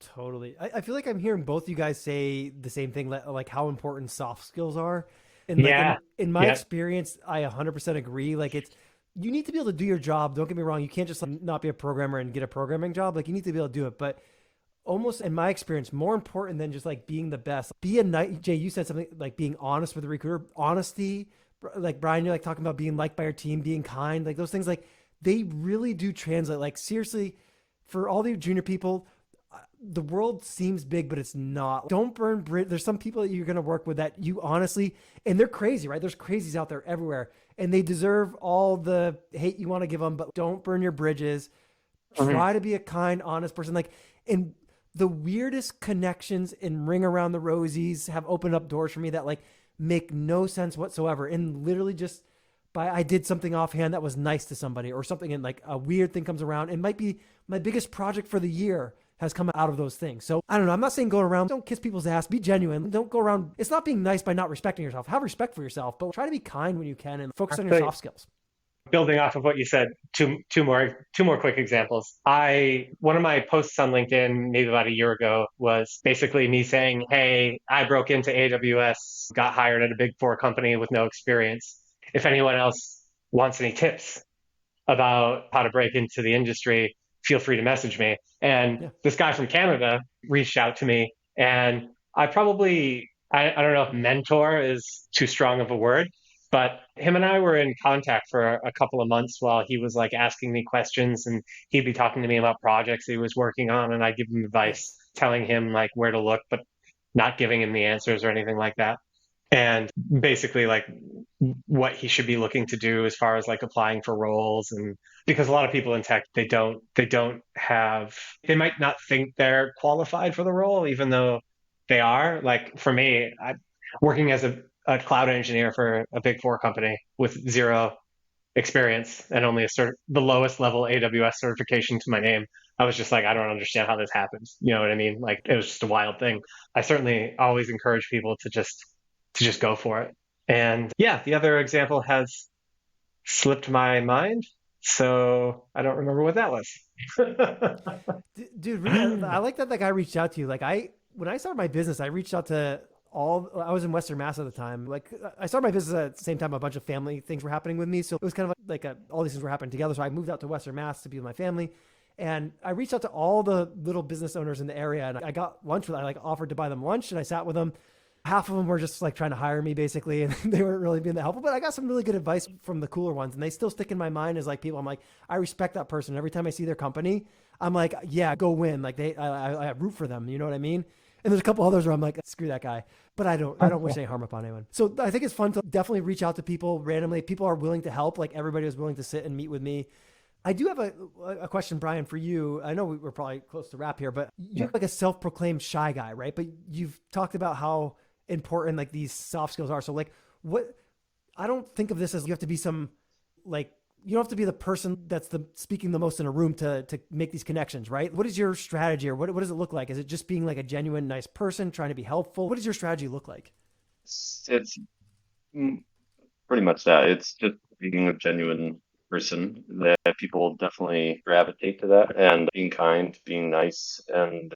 Totally. I feel like I'm hearing both you guys say the same thing, like how important soft skills are. And like Yeah, in my yeah. experience, I 100% agree. Like you need to be able to do your job. Don't get me wrong. You can't just like not be a programmer and get a programming job. Like you need to be able to do it. But almost in my experience, more important than just like being the best. Be a night. Jay, you said something like being honest with the recruiter. Honesty, like Brian, you're like talking about being liked by your team, being kind, like those things. Like they really do translate. Like seriously, for all the junior people, the world seems big, but it's not. Don't burn bridge. There's some people that you're going to work with that you honestly, and they're crazy, right? There's crazies out there everywhere, and they deserve all the hate you want to give them, but don't burn your bridges. Mhm. Try to be a kind, honest person. Like, and the weirdest connections and ring around the rosies have opened up doors for me that like make no sense whatsoever. And literally just by I did something offhand that was nice to somebody or something, and like a weird thing comes around. It might be my biggest project for the year has come out of those things. So I don't know. I'm not saying go around, don't kiss people's ass, be genuine. Don't go around. It's not being nice by not respecting yourself. Have respect for yourself, but try to be kind when you can and focus on your soft skills. Building off of what you said, two more quick examples. One of my posts on LinkedIn maybe about a year ago was basically me saying, "Hey, I broke into AWS, got hired at a big four company with no experience. If anyone else wants any tips about how to break into the industry, feel free to message me." And this guy from Canada reached out to me, and I don't know if mentor is too strong of a word, but him and I were in contact for a couple of months while he was like asking me questions, and he'd be talking to me about projects he was working on, and I'd give him advice, telling him like where to look, but not giving him the answers or anything like that. And basically like what he should be looking to do as far as like applying for roles. And because a lot of people in tech, they might not think they're qualified for the role, even though they are. Like for me, working as a cloud engineer for a big four company with zero experience and only the lowest level AWS certification to my name, I was just like, I don't understand how this happens. You know what I mean? Like it was just a wild thing. I certainly always encourage people to just go for it. And yeah, the other example has slipped my mind, so I don't remember what that was. Dude, really, I like that guy reached out to you. Like when I started my business, I reached out to I was in Western Mass at the time. Like I started my business at the same time a bunch of family things were happening with me. So it was kind of like all these things were happening together. So I moved out to Western Mass to be with my family. And I reached out to all the little business owners in the area, and I got lunch with them. I like offered to buy them lunch, and I sat with them. Half of them were just like trying to hire me basically, and they weren't really being that helpful, but I got some really good advice from the cooler ones, and they still stick in my mind as like people. I'm like, I respect that person. Every time I see their company, I'm like, yeah, go win. Like I root for them. You know what I mean? And there's a couple others where I'm like, screw that guy, but I don't wish any harm upon anyone. So I think it's fun to definitely reach out to people randomly. People are willing to help. Like everybody was willing to sit and meet with me. I do have a question, Brian, for you. I know we're probably close to wrap here, but you're like a self-proclaimed shy guy, right? But you've talked about how important like these soft skills are. So like I don't think of this as you have to be some like, you don't have to be the person that's speaking the most in a room to make these connections, right? What is your strategy, or what does it look like? Is it just being like a genuine, nice person trying to be helpful? What does your strategy look like? It's pretty much that. It's just being a genuine person that people definitely gravitate to that, and being kind, being nice,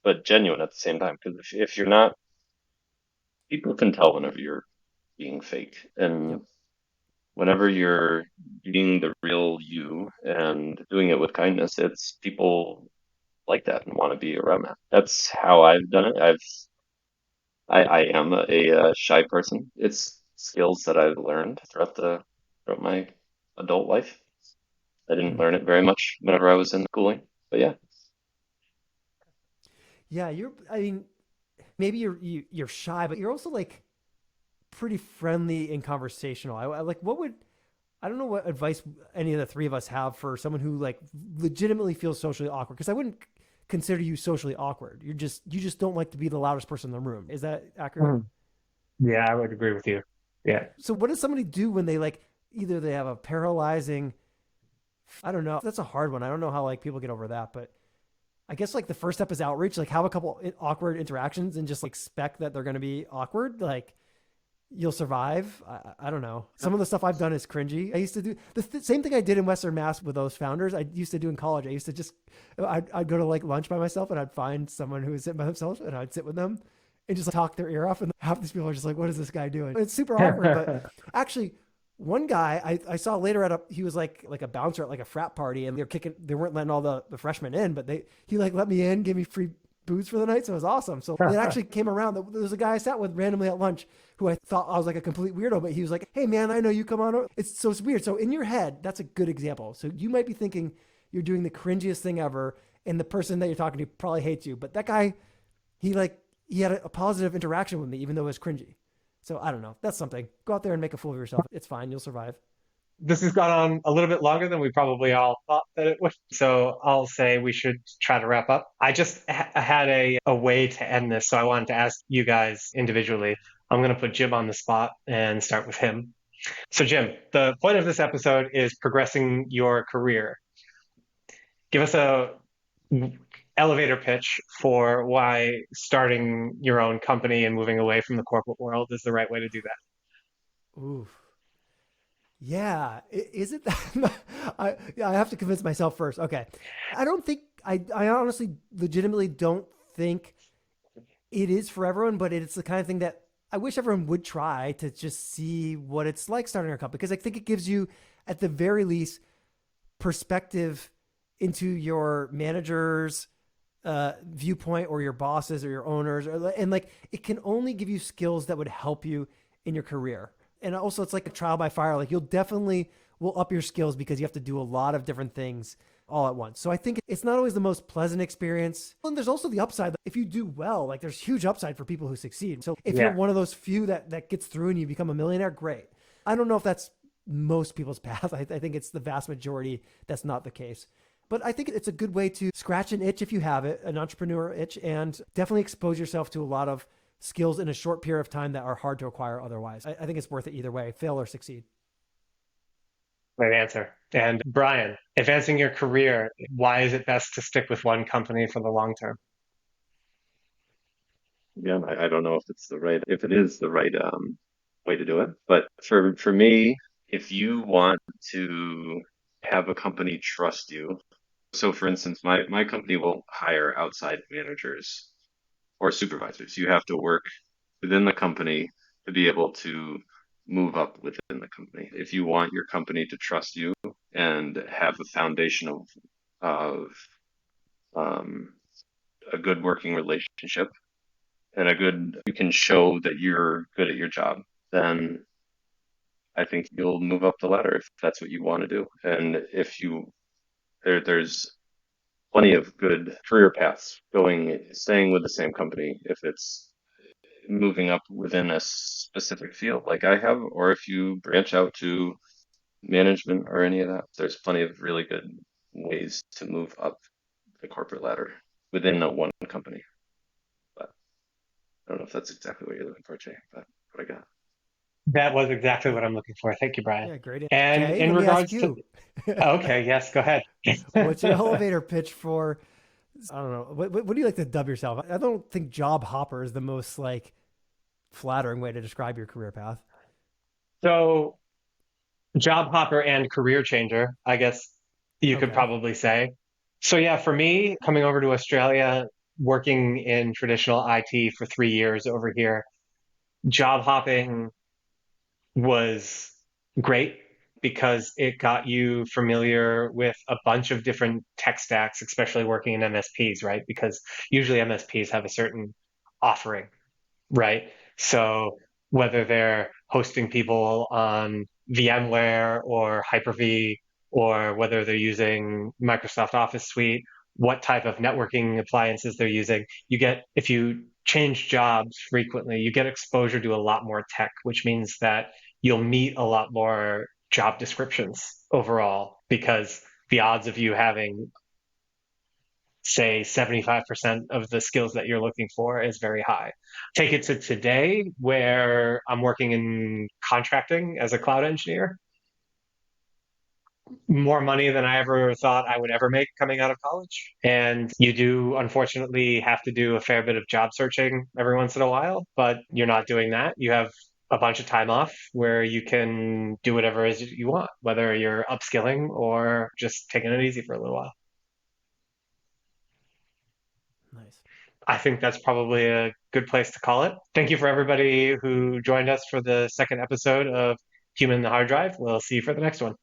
but genuine at the same time. Because if you're not, people can tell whenever you're being fake, and whenever you're being the real you and doing it with kindness, it's people like that and want to be around that. That's how I've done it. I am a shy person. It's skills that I've learned throughout my adult life. I didn't learn it very much whenever I was in schooling, but yeah. Yeah, I mean, maybe you're shy, but you're also like pretty friendly and conversational. I like I don't know what advice any of the three of us have for someone who like legitimately feels socially awkward, because I wouldn't consider you socially awkward. You just don't like to be the loudest person in the room. Is that accurate? Yeah, I would agree with you. Yeah. So what does somebody do when they like either they have a paralyzing, I don't know. That's a hard one. I don't know how like people get over that, but I guess like the first step is outreach, like have a couple awkward interactions and just like expect that they're going to be awkward. Like you'll survive. I don't know. Some of the stuff I've done is cringy. I used to do the same thing I did in Western Mass with those founders. I used to do in college. I used to I'd go to like lunch by myself, and I'd find someone who was sitting by themselves, and I'd sit with them and just like, talk their ear off. And half these people are just like, what is this guy doing? It's super awkward. But actually, one guy I saw later he was like a bouncer at like a frat party, and they weren't letting all the freshmen in, but he like let me in, gave me free booze for the night. So it was awesome. So it actually came around. There was a guy I sat with randomly at lunch who I thought I was like a complete weirdo, but he was like, hey man, I know you come on. It's weird. So in your head, that's a good example. So you might be thinking you're doing the cringiest thing ever, and the person that you're talking to probably hates you. But that guy, he had a positive interaction with me, even though it was cringy. So I don't know. That's something. Go out there and make a fool of yourself. It's fine. You'll survive. this has gone on a little bit longer than we probably all thought that it would. So I'll say we should try to wrap up. I just had a way to end this, so I wanted to ask you guys individually. I'm going to put Jim on the spot and start with him. So, Jim, the point of this episode is progressing your career. Give us a elevator pitch for why starting your own company and moving away from the corporate world is the right way to do that. Ooh. Yeah, is it that? I have to convince myself first. Okay, I don't think I honestly, legitimately don't think it is for everyone, but it's the kind of thing that I wish everyone would try to just see what it's like starting a company because I think it gives you, at the very least, perspective into your manager's viewpoint or your bosses or your owners, and like it can only give you skills that would help you in your career. And also, it's like a trial by fire. Like you'll definitely will up your skills because you have to do a lot of different things all at once. So I think it's not always the most pleasant experience. And there's also the upside. If you do well, like there's huge upside for people who succeed. So if you're Yeah. one of those few that gets through and you become a millionaire, great. I don't know if that's most people's path. I think it's the vast majority that's not the case. But I think it's a good way to scratch an itch if you have it, an entrepreneur itch, and definitely expose yourself to a lot of skills in a short period of time that are hard to acquire otherwise. I think it's worth it either way, fail or succeed. Great answer. And Brian, advancing your career, why is it best to stick with one company for the long term? Again, I don't know if it's the right, if it is the right way to do it, but for me, if you want to have a company trust you, so for instance, my company will hire outside managers or supervisors. You have to work within the company to be able to move up within the company. If you want your company to trust you and have a foundation of um, a good working relationship and you can show that you're good at your job, then I think you'll move up the ladder if that's what you want to do. And if you there's plenty of good career paths staying with the same company if it's moving up within a specific field like I have, or if you branch out to management or any of that, there's plenty of really good ways to move up the corporate ladder within a one company. But I don't know if that's exactly what you're looking for, Jay, but what I got. That was exactly what I'm looking for. Thank you, Brian. Yeah, great. And Jay, in let me ask regards to, you. okay, yes, go ahead. What's your elevator pitch for? I don't know. What do you like to dub yourself? I don't think job hopper is the most like flattering way to describe your career path. So, job hopper and career changer, I guess you could Okay. probably say. So, yeah, for me, coming over to Australia, working in traditional IT for 3 years over here, job hopping was great because it got you familiar with a bunch of different tech stacks, especially working in MSPs, right? Because usually MSPs have a certain offering, right? So whether they're hosting people on VMware or Hyper-V, or whether they're using Microsoft Office Suite, what type of networking appliances they're using, if you change jobs frequently, you get exposure to a lot more tech, which means that you'll meet a lot more job descriptions overall because the odds of you having say 75% of the skills that you're looking for is very high. Take it to today, where I'm working in contracting as a cloud engineer, more money than I ever thought I would ever make coming out of college. And you do, unfortunately, have to do a fair bit of job searching every once in a while, but you're not doing that. You have a bunch of time off where you can do whatever it is you want, whether you're upskilling or just taking it easy for a little while. Nice. I think that's probably a good place to call it. Thank you for everybody who joined us for the second episode of Human in the Hard Drive. We'll see you for the next one.